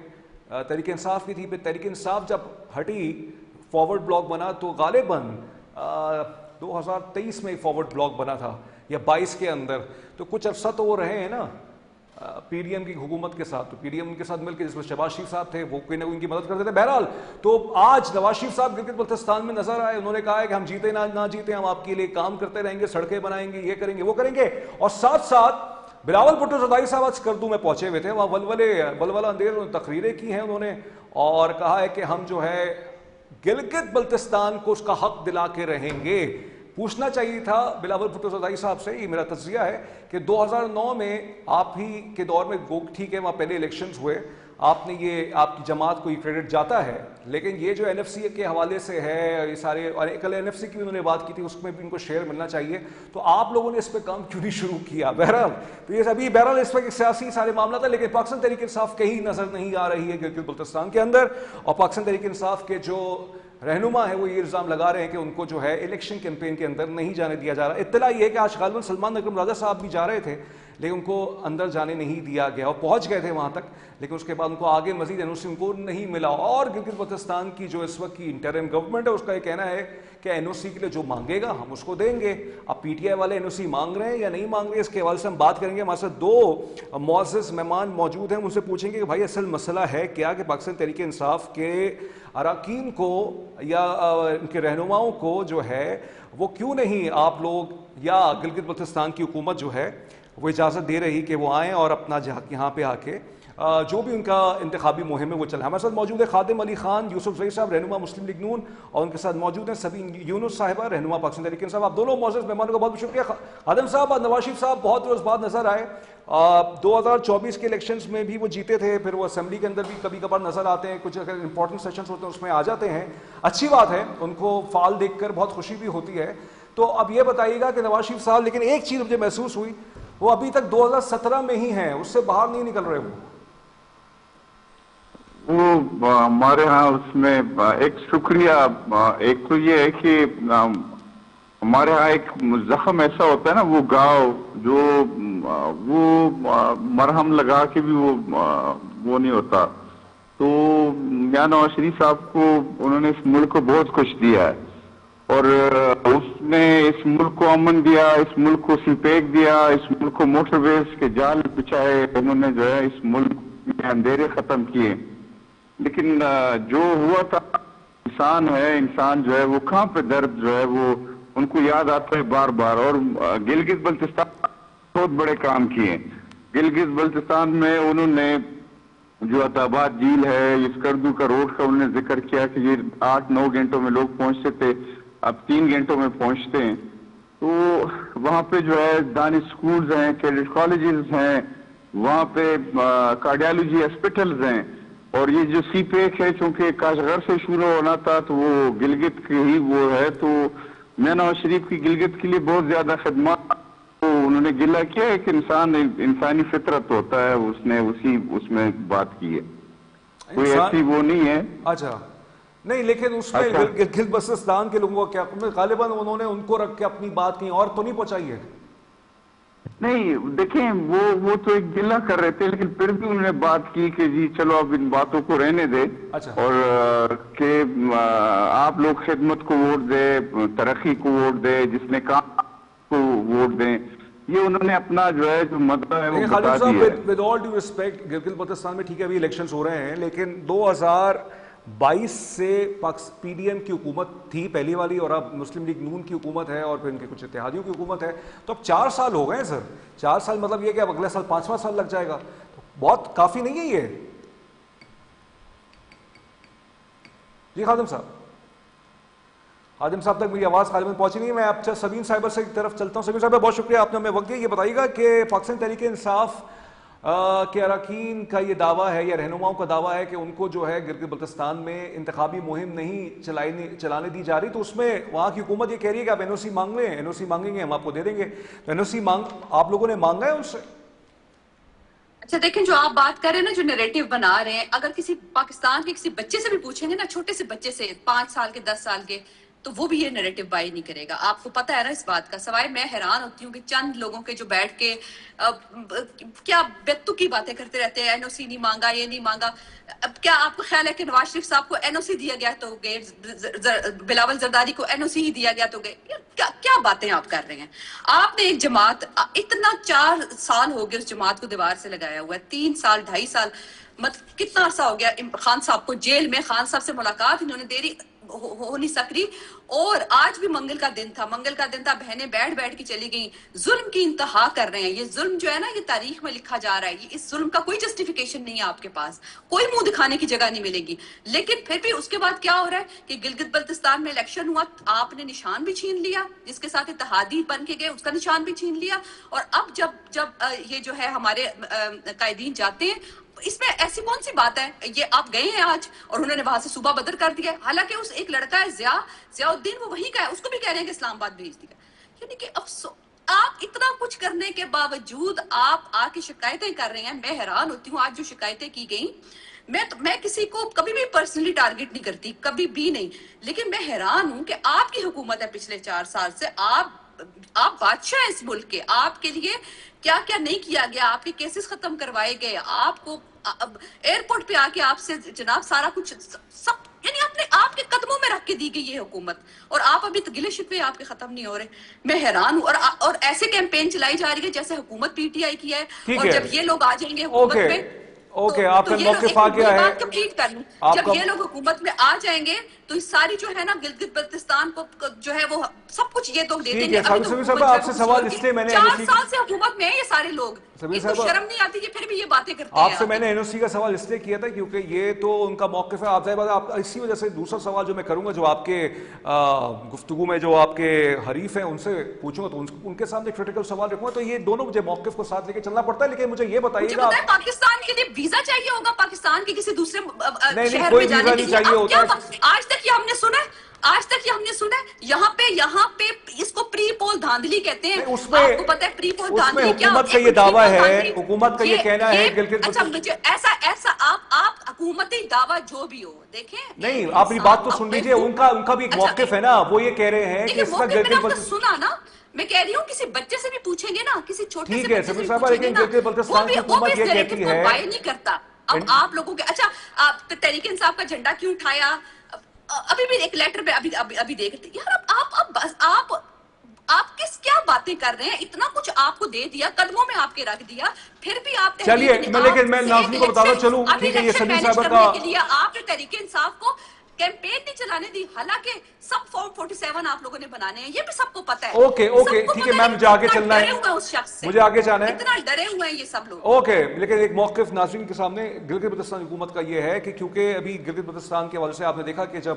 تحریک انصاف کی تھی. پھر تحریک انصاف جب ہٹی, فارورڈ بلاک بنا, تو غالباً 2023 میں فارورڈ بلاک بنا تھا یا 22 کے اندر. تو کچھ عرصہ تو وہ رہے ہیں نا پی ڈی ایم کی حکومت کے ساتھ, تو پی ڈی ایم ان کے ساتھ مل کے, جس میں شہباز شریف صاحب تھے, وہ کوئی نہ کوئی ان کی مدد کرتے تھے. بہرحال تو آج نواز شریف صاحب گلگت بلتستان میں نظر آئے, انہوں نے کہا ہے کہ ہم جیتے نہ جیتے ہم آپ کے لیے کام کرتے رہیں گے, سڑکیں بنائیں گے, یہ کریں گے, وہ کریں گے. اور ساتھ ساتھ بلاول بھٹو زرداری صاحب آج کردو میں پہنچے ہوئے تھے, وہاں ولولہ اندیز تقریریں کی ہیں انہوں نے, اور کہا ہے کہ ہم جو ہے گلگت بلتستان کو اس کا حق دلا کے رہیں گے. پوچھنا چاہیے تھا بلاول بھٹو زرداری صاحب سے, یہ میرا تجزیہ ہے, کہ 2009 میں آپ ہی کے دور میں, ٹھیک ہے وہاں پہلے الیکشنز ہوئے, آپ نے یہ آپ کی جماعت کو یہ کریڈٹ جاتا ہے, لیکن یہ جو این ایف سی کے حوالے سے ہے یہ سارے, اور کل این ایف سی کی انہوں نے بات کی تھی, اس میں بھی ان کو شیئر ملنا چاہیے, تو آپ لوگوں نے اس پہ کام کیوں نہیں شروع کیا؟ بہرحال تو یہ ابھی بہرحال اس پر سیاسی سارے معاملہ تھا, لیکن پاکستان تحریک انصاف کہیں نظر نہیں آ رہی ہے گلگت بلتستان کے اندر. اور پاکستان تحریک انصاف کے جو رہنما ہے وہ یہ الزام لگا رہے ہیں کہ ان کو جو ہے الیکشن کیمپین کے اندر نہیں جانے دیا جا رہا. اطلاع یہ ہے کہ آج غالباً سلمان اکرم راجہ صاحب بھی جا رہے تھے, لیکن ان کو اندر جانے نہیں دیا گیا, اور پہنچ گئے تھے وہاں تک, لیکن اس کے بعد ان کو آگے مزید این او سی ان کو نہیں ملا. اور گلگت بلتستان کی جو اس وقت کی انٹرم گورنمنٹ ہے, اس کا یہ کہنا ہے کہ این او سی کے لیے جو مانگے گا ہم اس کو دیں گے. اب پی ٹی آئی والے این او سی مانگ رہے ہیں یا نہیں مانگ رہے, اس کے حوالے سے ہم بات کریں گے. ہمارے ساتھ دو معزز مہمان موجود ہیں, ان سے پوچھیں گے کہ بھائی اصل مسئلہ ہے کیا, کہ پاکستان تحریک انصاف کے اراکین کو یا ان کے رہنماؤں کو جو ہے وہ کیوں نہیں آپ لوگ یا گلگت بلتستان کی حکومت جو ہے وہ اجازت دے رہی کہ وہ آئیں اور اپنا یہاں پہ آ کے جو بھی ان کا انتخابی مہم ہے وہ چلے. ہمارے ساتھ موجود ہے خادم علی خان یوسف زئی صاحب, رہنما مسلم لیگ نون, اور ان کے ساتھ موجود ہیں سبین یونس صاحبہ, رہنما پاکستان تحریک انصاف. آپ دونوں معزز مہمانوں کا بہت بہت شکریہ. خادم صاحب, نواز شریف صاحب بہت روز بعد نظر آئے, 2024 کے الیکشنز میں بھی وہ جیتے تھے, پھر وہ اسمبلی کے اندر بھی کبھی کبھار نظر آتے ہیں, کچھ اگر امپورٹنٹ سیشنز ہوتے ہیں اس میں آ جاتے ہیں, اچھی بات ہے, ان کو فعال دیکھ کر بہت خوشی بھی ہوتی ہے. تو اب یہ بتائیے گا کہ نواز شریف صاحب, لیکن ایک چیز مجھے محسوس ہوئی, وہ ابھی تک 2017 میں ہی ہیں, اس سے باہر نہیں نکل رہے. وہ ہمارے ہاں اس میں ایک شکریہ, ایک تو یہ ہے کہ ہمارے ہاں ایک زخم ایسا ہوتا ہے نا, وہ گاؤ جو وہ مرہم لگا کے بھی وہ نہیں ہوتا. تو میاں نواز شریف صاحب کو انہوں نے اس ملک کو بہت کچھ دیا ہے, اور اس نے اس ملک کو امن دیا, اس ملک کو سی پیک دیا, اس ملک کو موٹر ویز کے جال بچھائے, انہوں نے جو ہے اس ملک میں اندھیرے ختم کیے. لیکن جو ہوا تھا, انسان ہے, انسان جو ہے وہ کہاں پہ درد جو ہے وہ ان کو یاد آتا ہے بار بار. اور گلگت بلتستان بہت بڑے کام کیے. گلگت بلتستان میں انہوں نے جو عطاباد جھیل ہے, اس کردو کا روڈ کا انہوں نے ذکر کیا کہ یہ 8-9 گھنٹوں میں لوگ پہنچتے تھے, اب 3 گھنٹوں میں پہنچتے ہیں. تو وہاں پہ جو ہے دانش سکولز ہیں, کیڈٹ کالجز ہیں, وہاں پہ کارڈیالوجی ہاسپٹلز ہیں. اور یہ جو سی پیک ہے, چونکہ کاشغر سے شروع ہونا تھا تو وہ گلگت کی ہی وہ ہے, تو میں نواز شریف کی گلگت کے لیے بہت زیادہ خدمات, تو انہوں نے گلہ کیا ہے کہ انسانی فطرت ہوتا ہے, اس نے اس میں بات کی ہے, کوئی ایسی وہ نہیں ہے. اچھا نہیں, لیکن اس میں گلگت بلتستان کے لوگوں کا کیا, غالباً انہوں نے ان کو رکھ کے اپنی بات کہیں اور تو نہیں پہنچائی ہے؟ نہیں دیکھیں, وہ تو ایک گلہ کر رہے تھے, لیکن پھر بھی انہوں نے بات کی کہ جی چلو اب ان باتوں کو رہنے دے, اور کہ آپ لوگ خدمت کو ووٹ دے, ترقی کو ووٹ دے, جس نے کام کو ووٹ دیں. یہ انہوں نے اپنا جو ہے جو مدعا ہے وہ بتا دیا ہے. With all due respect, Gilgit Baltistan میں ٹھیک ہے ابھی الیکشنز ہو رہے ہیں, لیکن 2022 سے پی ڈی ایم کی حکومت تھی پہلی والی, اور اب مسلم لیگ نون کی حکومت ہے, اور پھر ان کے کچھ اتحادیوں کی حکومت ہے. تو اب 4 سال ہو گئے ہیں سر, 4 سال مطلب یہ کہ اب اگلے سال 5واں سال لگ جائے گا, بہت کافی نہیں ہے یہ؟ جی خادم صاحب, خادم صاحب تک میری آواز غالباً پہنچی نہیں ہے. میں اب سبین صاحبہ سے ایک طرف چلتا ہوں. سبین صاحبہ بہت شکریہ, آپ نے ہمیں وقت دیا. یہ بتائیے گا کہ پاکستان تحریک انصاف کہ اراکین کا یہ دعویٰ ہے یا رہنماؤں کا دعویٰ ہے کہ ان کو جو ہے گلگت بلتستان میں انتخابی مہم نہیں چلانے دی جا رہی، تو اس میں وہاں کی حکومت یہ کہہ رہی ہے کہ آپ این او سی مانگ لیں، این او سی مانگیں گے ہم آپ کو دے دیں گے، تو این او سی آپ لوگوں نے مانگا ہے ان سے؟ اچھا دیکھیں، جو آپ بات کر رہے ہیں نا، جو نیریٹو بنا رہے ہیں، اگر کسی پاکستان کے کسی بچے سے بھی پوچھیں گے نا، چھوٹے سے بچے سے 5 سال کے 10 سال کے، تو وہ بھی یہ نیریٹو بائی نہیں کرے گا. آپ کو پتہ ہے نا اس بات کا. سوائے میں حیران ہوتی ہوں کہ چند لوگوں کے جو بیٹھ کے کیا بیتو کی باتیں کرتے رہتے ہیں، این او سی نہیں مانگا، یہ نہیں مانگا. اب کیا آپ کو خیال ہے کہ نواز شریف صاحب کو این او سی دیا گیا تو گئے، بلاول زرداری کو این او سی ہی دیا گیا تو گئے؟ کیا باتیں آپ کر رہے ہیں؟ آپ نے ایک جماعت، اتنا 4 سال ہو گئے اس جماعت کو دیوار سے لگایا ہوا ہے، 3 سال 2.5 سال، مطلب کتنا عرصہ ہو گیا خان صاحب کو جیل میں. خان صاحب سے ملاقات انہوں نے دیری ہو نہیں سکتی، اور آج بھی منگل کا دن تھا، بہنیں بیٹھ کے چلی گئیں. ظلم کی انتہا کر رہے ہیں. یہ ظلم جو ہے نا، یہ تاریخ میں لکھا جا رہا ہے. اس ظلم کا کوئی جسٹیفیکیشن نہیں ہے آپ کے پاس، کوئی منہ دکھانے کی جگہ نہیں ملے گی. لیکن پھر بھی اس کے بعد کیا ہو رہا ہے کہ گلگت بلتستان میں الیکشن ہوا، آپ نے نشان بھی چھین لیا، جس کے ساتھ اتحادی بن کے گئے اس کا نشان بھی چھین لیا. اور اب جب یہ جو ہے ہمارے قائدین جاتے ہیں، اس میں ایسی کون سی بات ہے؟ یہ آپ گئے ہیں آج اور انہوں نے وہاں سے صوبہ بدر کر دیا. حالانکہ اس ایک لڑکا ہے ضیاء الدین، وہ وہیں کا ہے، اس کو بھی کہہ رہے ہیں کہ اسلام آباد بھیج دیا. یعنی کہ آپ اتنا کچھ کرنے کے باوجود آپ آ کے شکایتیں کر رہے ہیں. میں حیران ہوتی ہوں آج جو شکایتیں کی گئیں. میں کسی کو کبھی بھی پرسنلی ٹارگٹ نہیں کرتی، کبھی بھی نہیں، لیکن میں حیران ہوں کہ آپ کی حکومت ہے پچھلے 4 سال سے، آپ بادشاہ ہیں اس ملک کے، آپ کے لیے کیا کیا نہیں کیا گیا. آپ کے کیسز ختم کروائے گئے، آپ کو ایئرپورٹ پہ آ کے آپ سے جناب سارا کچھ سب، یعنی آپ کے قدموں میں رکھ کے دی گئی یہ حکومت، اور آپ ابھی گلے شکوے آپ کے ختم نہیں ہو رہے. میں حیران ہوں. اور ایسے کیمپین چلائی جا رہی ہے جیسے حکومت پی ٹی آئی کی ہے، اور جب یہ لوگ آ جائیں گے حکومت میں، آپ کا موقف آ گیا ہے. بات کمپلیٹ کر لوں. جب یہ لوگ حکومت میں آ جائیں گے تو اس ساری جو ہے نا گلگت بلتستان کو جو ہے وہ سب کچھ یہ تو دے دیں گے. آپ سے سوال اس لیے میں نے 4 سال سے حکومت میں ہیں یہ سارے لوگ، شرم نہیں آتی کہ پھر بھی یہ باتیں کرتے ہیں. آپ سے میں نے این او سی کا سوال اس لیے کیا تھا کیونکہ یہ تو ان کا موقف ہے. آپ اسی وجہ سے دوسرا سوال جو میں کروں گا، جو آپ کے گفتگو میں جو آپ کے حریف ہیں ان سے پوچھوں گا، تو ان کے سامنے کریٹیکل سوال رکھوں گا. تو یہ دونوں مجھے موقف کو ساتھ لے کے چلنا پڑتا ہے. لیکن مجھے یہ بتائیے گا، پاکستان کے لیے ویزا چاہیے ہوگا پاکستان کے کسی دوسرے نہیں کوئی ویزا نہیں چاہیے ہوتا. آج تک یہ ہم نے سنا ہے، یہاں پہ اس کو پری پول دھاندلی کہتے ہیں. اس میں آپ کو پتہ ہے پری پول دھاندلی کیا؟ حکومت کا یہ دعویٰ ہے، حکومت کا یہ کہنا ہے گلگت. اچھا مجھے ایسا آپ حکومتی دعویٰ جو بھی ہو دیکھیں، نہیں آپ یہ بات تو سن لیجئے. ان کا بھی ایک موقف ہے نا، وہ یہ کہہ رہے ہیں کہ اس کا گلگت بلتستان، سنا نا، میں کہہ رہی ہوں کسی بچے سے بھی پوچھیں گے نا، کسی چھوٹے سے ٹھیک ہے سمیر صاحبہ، لیکن گلگت بلتستان کی حکومت یہ کہتی ہے بائی نہیں کرتا. اب آپ لوگوں کے اچھا آپ تحریک انصاف کا جھنڈا کیوں اٹھایا؟ ابھی بھی ایک لیٹر پہ ابھی دیکھ رہے یار، آپ کیا باتیں کر رہے ہیں؟ اتنا کچھ آپ کو دے دیا، قدموں میں آپ کے رکھ دیا، پھر بھی آپ چلیے لیکن میں ناظرین کو بتا دوں. چلوں ٹھیک ہے، یہ سمیر صاحبہ کا کے لیے آپ نے تحریک انصاف کو کیمپین نہیں چلانے دی، حالانکہ سب فارم 47 آپ لوگوں نے بنانے ہیں، یہ بھی سب کو پتہ ہے. اوکے ٹھیک ہے میم، مجھے آگے چلنا ہے، اس شخص سے مجھے آگے جانا ہے، اتنا ڈرے ہوئے ہیں یہ سب لوگ. اوکے. لیکن ایک موقف ناظرین کے سامنے گلگت بلتستان حکومت کا یہ ہے کہ کیونکہ ابھی گلگت بلتستان کے حوالے سے آپ نے دیکھا کہ جب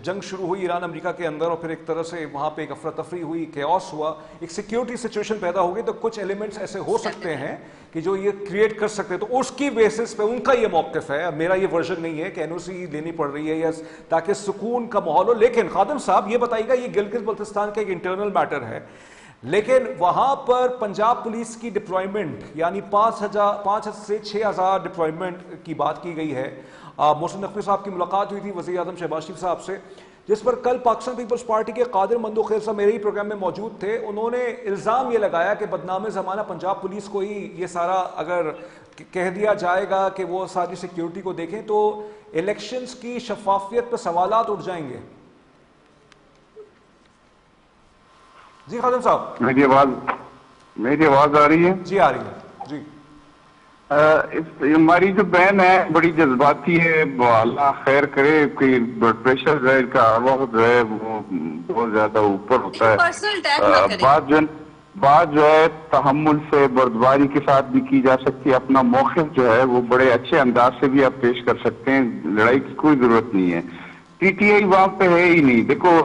جنگ شروع ہوئی ایران امریکہ کے اندر، اور پھر ایک طرح سے وہاں پہ ایک افراتفری ہوئی، کیوس ہوا، ایک سیکیورٹی سچویشن پیدا ہو گئی، تو کچھ ایلیمنٹس ایسے ہو سکتے ہیں کہ جو یہ کریٹ کر سکتے ہیں. تو اس کی بیسس پہ ان کا یہ موقف ہے. میرا یہ ورژن نہیں ہے کہ این او سی لینی پڑ رہی ہے یس تاکہ سکون کا ماحول ہو. لیکن خادم صاحب یہ بتائیے گا، یہ گلگت بلتستان کا ایک انٹرنل میٹر ہے، لیکن وہاں پر پنجاب پولیس کی ڈپلائمنٹ یعنی 5 سے 6,000 ڈپلائمنٹ کی بات کی گئی ہے. محسن نقوی صاحب کی ملاقات ہوئی تھی وزیر اعظم شہباز شریف صاحب سے، جس پر کل پاکستان پیپلز پارٹی کے قادر مندوخیل صاحب میرے ہی پروگرام میں موجود تھے. انہوں نے الزام یہ لگایا کہ بدنام زمانہ پنجاب پولیس کو ہی یہ سارا اگر کہہ دیا جائے گا کہ وہ ساری سیکیورٹی کو دیکھیں تو الیکشنز کی شفافیت پہ سوالات اٹھ جائیں گے. جی خادم صاحب، میری آواز آ رہی ہے؟ جی آ رہی ہے. جی ہماری جو بہن ہے بڑی جذباتی ہے، اللہ خیر کرے کہ بلڈ پریشر جو ہے کا ہر وقت جو ہے وہ بہت زیادہ اوپر ہوتا ہے. بات جو ہے تحمل سے، بردباری کے ساتھ بھی کی جا سکتی ہے. اپنا موقف جو ہے وہ بڑے اچھے انداز سے بھی آپ پیش کر سکتے ہیں، لڑائی کی کوئی ضرورت نہیں ہے. پی ٹی آئی وہاں پہ ہے ہی نہیں. دیکھو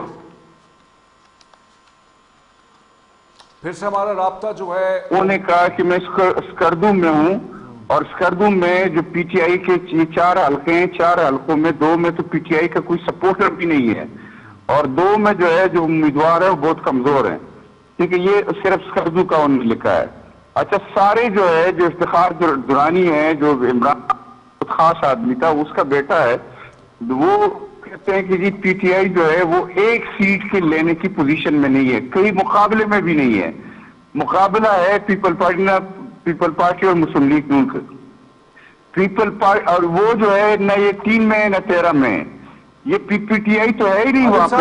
پھر سے ہمارا رابطہ جو ہے انہوں نے کہا کہ میں اسکردو میں ہوں اور اسکردو میں جو پی ٹی آئی کے 4 حلقے ہیں، 4 حلقوں میں 2 میں تو پی ٹی آئی کا کوئی سپورٹر بھی نہیں ہے اور 2 میں جو ہے جو امیدوار ہے وہ بہت کمزور ہیں، کیونکہ یہ صرف اسکردو کا انہوں نے لکھا ہے۔ اچھا سارے جو ہے جو افتخار درانی ہے جو عمران خاص آدمی تھا اس کا بیٹا ہے، وہ کہتے ہیں کہ جی پی ٹی آئی جو ہے وہ 1 سیٹ کے لینے کی پوزیشن میں نہیں ہے، کئی مقابلے میں بھی نہیں ہے۔ مقابلہ ہے پیپل پارٹی اور مسلم لیگ نون کا، پیپل پارٹی، اور وہ جو ہے نہ یہ 3 میں نہ 13 میں، یہ پی ٹی آئی تو ہے ہی نہیں وہاں پہ۔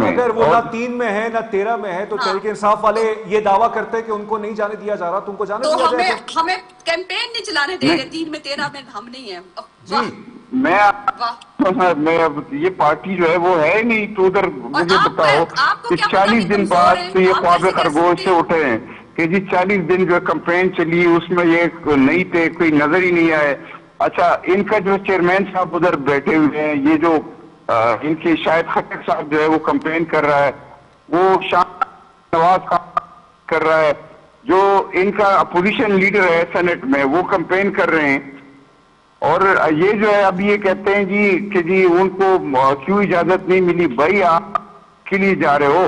اگر وہ نہ 3 میں ہے نہ 13 میں ہے تو تحریک انصاف والے یہ دعویٰ کرتے ہیں کہ ان کو نہیں جانے دیا جا رہا، تم کو جانے دیا جائے تو ہمیں کیمپین نہیں چلانے دے رہے، 3 میں 13 میں ہم نہیں ہیں۔ جی میں اب یہ پارٹی جو ہے وہ ہے نہیں، تو ادھر مجھے بتاؤ کہ 40 دن بعد تو یہ خواب خرگوش سے اٹھے ہیں کہ جی 40 دن جو کمپین چلی اس میں یہ نہیں تھے، کوئی نظر ہی نہیں آئے۔ اچھا ان کا جو چیئرمین صاحب ادھر بیٹھے ہوئے ہیں، یہ جو ان کی شاید خٹک صاحب جو ہے وہ کمپین کر رہا ہے، وہ نواز خان کر رہا ہے، جو ان کا اپوزیشن لیڈر ہے سینٹ میں وہ کمپین کر رہے ہیں، اور یہ جو ہے اب یہ کہتے ہیں جی کہ جی ان کو کیوں اجازت نہیں ملی۔ بھائی آپ کے لیے جا رہے ہو،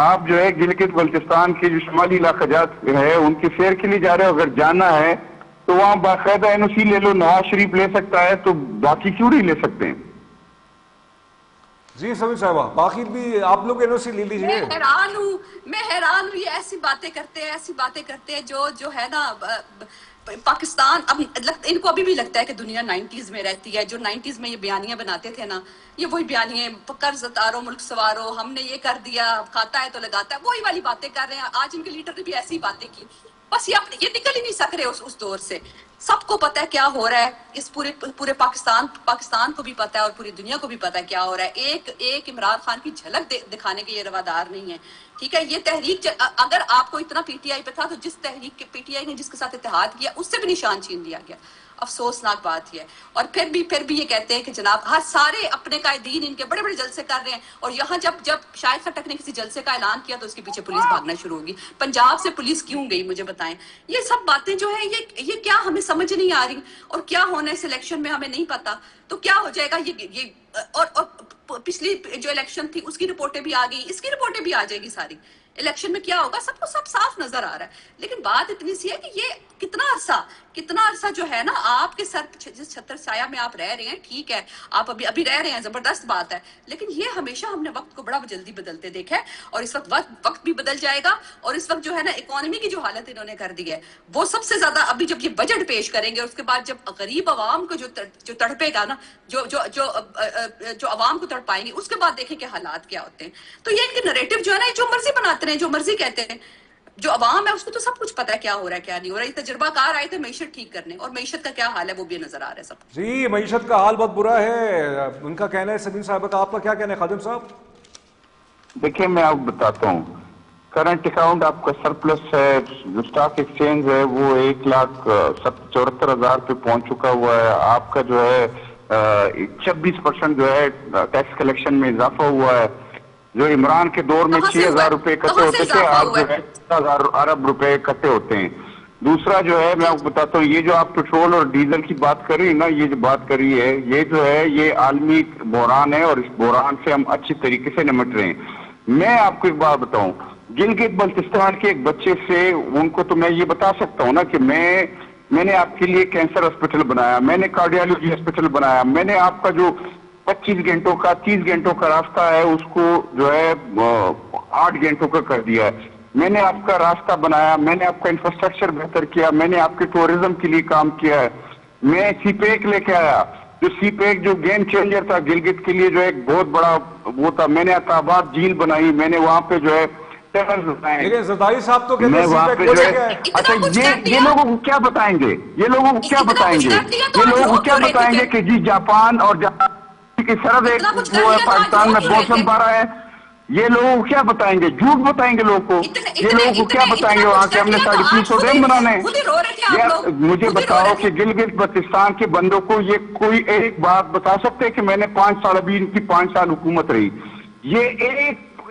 آپ جو ہے گلگت بلتستان کے جو شمالی علاقہ جات ہے ان کے فیئر کے لیے جا رہے ہو، اگر جانا ہے تو وہاں باقاعدہ این او سی لے لو، نواز شریف لے سکتا ہے تو باقی کیوں نہیں لے سکتے ہیں؟ جی سمیر صاحبہ باقی بھی آپ لوگ این او سی لے لیجیے۔ میں حیران ہوں یہ ایسی باتیں کرتے ہیں جو ہے نا پاکستان، اب ان کو ابھی بھی لگتا ہے کہ دنیا 90s میں رہتی ہے۔ جو 90s میں یہ بیانیاں بناتے تھے نا، یہ وہی بیانیاں، قرض اتارو ملک سوارو، ہم نے یہ کر دیا، کھاتا ہے تو لگاتا ہے، وہی والی باتیں کر رہے ہیں۔ آج ان کے لیڈر نے بھی ایسی باتیں کی، بس یہ نکل ہی نہیں سک رہے اس دور سے۔ سب کو پتا ہے کیا ہو رہا ہے، اس پورے پاکستان کو بھی پتا ہے اور پوری دنیا کو بھی پتا ہے کیا ہو رہا ہے۔ ایک عمران خان کی جھلک دکھانے کے یہ روادار نہیں ہے، ٹھیک ہے۔ یہ تحریک اگر آپ کو اتنا پی ٹی آئی پہ تھا تو جس تحریک کے پی ٹی آئی نے جس کے ساتھ اتحاد کیا اس سے بھی نشان چھین لیا گیا۔ افسوسناک بات یہ ہے۔ اور پھر بھی یہ کہتے ہیں کہ جناب ہر سارے اپنے قائدین ان کے بڑے بڑے جلسے کر رہے ہیں، اور یہاں جب شاہد خٹک نے کسی جلسے کا اعلان کیا تو اس کے پیچھے پولیس بھاگنا شروع ہوگی۔ پنجاب سے پولیس کیوں گئی مجھے بتائیں؟ یہ سب باتیں جو ہیں یہ کیا ہمیں سمجھ نہیں آ رہی، اور کیا ہونا ہے اس الیکشن میں ہمیں نہیں پتا، تو کیا ہو جائے گا یہ اور پچھلی جو الیکشن تھی اس کی رپورٹیں بھی آ گئی، اس کی رپورٹیں بھی آ جائے گی ساری۔ الیکشن میں کیا ہوگا سب کو سب صاف نظر آ رہا ہے، لیکن بات اتنی سی ہے کہ یہ کتنا عرصہ جو ہے نا آپ کے سر جس چھتر سایہ میں آپ رہ رہے ہیں، ٹھیک ہے آپ ابھی رہ رہے ہیں، زبردست بات ہے، لیکن یہ ہمیشہ ہم نے وقت کو بڑا جلدی بدلتے دیکھا ہے، اور اس وقت بھی بدل جائے گا۔ اور اس وقت جو ہے نا اکانومی کی جو حالت انہوں نے کر دی ہے وہ سب سے زیادہ، ابھی جب یہ بجٹ پیش کریں گے اس کے بعد جب غریب عوام کو جو تڑپے گا نا، جو عوام کو تڑپائیں گے، اس کے بعد دیکھیں کہ حالات کیا ہوتے ہیں۔ تو یہ ان کے نریٹو جو ہے نا جو مرضی بناتے ہیں، جو مرضی کہتے ہیں، جو عوام ہے اس کو تو سب کچھ پتا ہے کیا ہو رہا ہے کیا نہیں ہو رہا ہے۔ تجربہ کار آئے تھے معیشت ٹھیک کرنے، اور معیشت کا کیا حال ہے وہ بھی نظر آ رہا ہے سب کو۔ جی معیشت کا حال بہت برا ہے، ان کا کہنا ہے سمیر صاحب کا، آپ کا کیا کہنا ہے خادم صاحب؟ دیکھیں میں آپ کو بتاتا ہوں، کرنٹ اکاؤنٹ آپ کا سرپلس ہے، جو اسٹاک ایکسچینج ہے وہ 1,74,000 پہ پہنچ چکا ہوا ہے، آپ کا جو ہے 26% جو ہے ٹیکس کلیکشن میں اضافہ ہوا ہے۔ جو عمران کے دور میں 6,000 روپے اکٹھے ہوتے تھے، آج جو ہے 10,000 ارب روپے اکٹھے ہوتے ہیں۔ دوسرا جو ہے میں آپ کو بتاتا ہوں، یہ جو آپ پیٹرول اور ڈیزل کی بات کر رہی نا، یہ جو بات کری ہے یہ جو ہے یہ عالمی بحران ہے، اور اس بحران سے ہم اچھی طریقے سے نمٹ رہے ہیں۔ میں آپ کو ایک بات بتاؤں، گلگت بلتستان کے ایک بچے سے ان کو تو میں یہ بتا سکتا ہوں نا کہ میں نے آپ کے لیے کینسر ہاسپٹل بنایا، میں نے کارڈیالوجی ہاسپٹل بنایا، میں نے آپ کا جو 25 گھنٹوں کا 30 گھنٹوں کا راستہ ہے اس کو جو ہے 8 گھنٹوں کا کر دیا ہے، میں نے آپ کا راستہ بنایا، میں نے آپ کا انفراسٹرکچر بہتر کیا، میں نے آپ کے ٹورزم کے لیے کام کیا ہے، میں سی پیک لے کے آیا، جو سی پیک جو گیم چینجر تھا گلگت کے لیے، جو ایک بہت بڑا وہ تھا، میں نے عطاباد جھیل بنائی، میں نے وہاں پہ جو ہے لیکن زرداری صاحب تو کہتے میں ہیں وہاں پہ جو ہے، اچھا یہ لوگوں کو کیا بتائیں گے، یہ لوگوں کو کیا بتائیں گے، یہ لوگوں کو کیا بتائیں گے کہ جی جاپان اور کی سرحد ایک وہ ہے پاکستان میں 212 ہے، یہ لوگوں کو کیا بتائیں گے، جھوٹ بتائیں گے لوگوں کو، یہ لوگوں کو کیا بتائیں گے وہاں کے ہم نے 350 ڈیم بنانے ہیں۔ مجھے بتاؤ کہ گلگت بلتستان کے بندوں کو یہ کوئی ایک بات بتا سکتے کہ میں نے 5 سال، ابھی ان کی 5 سال حکومت رہی، یہ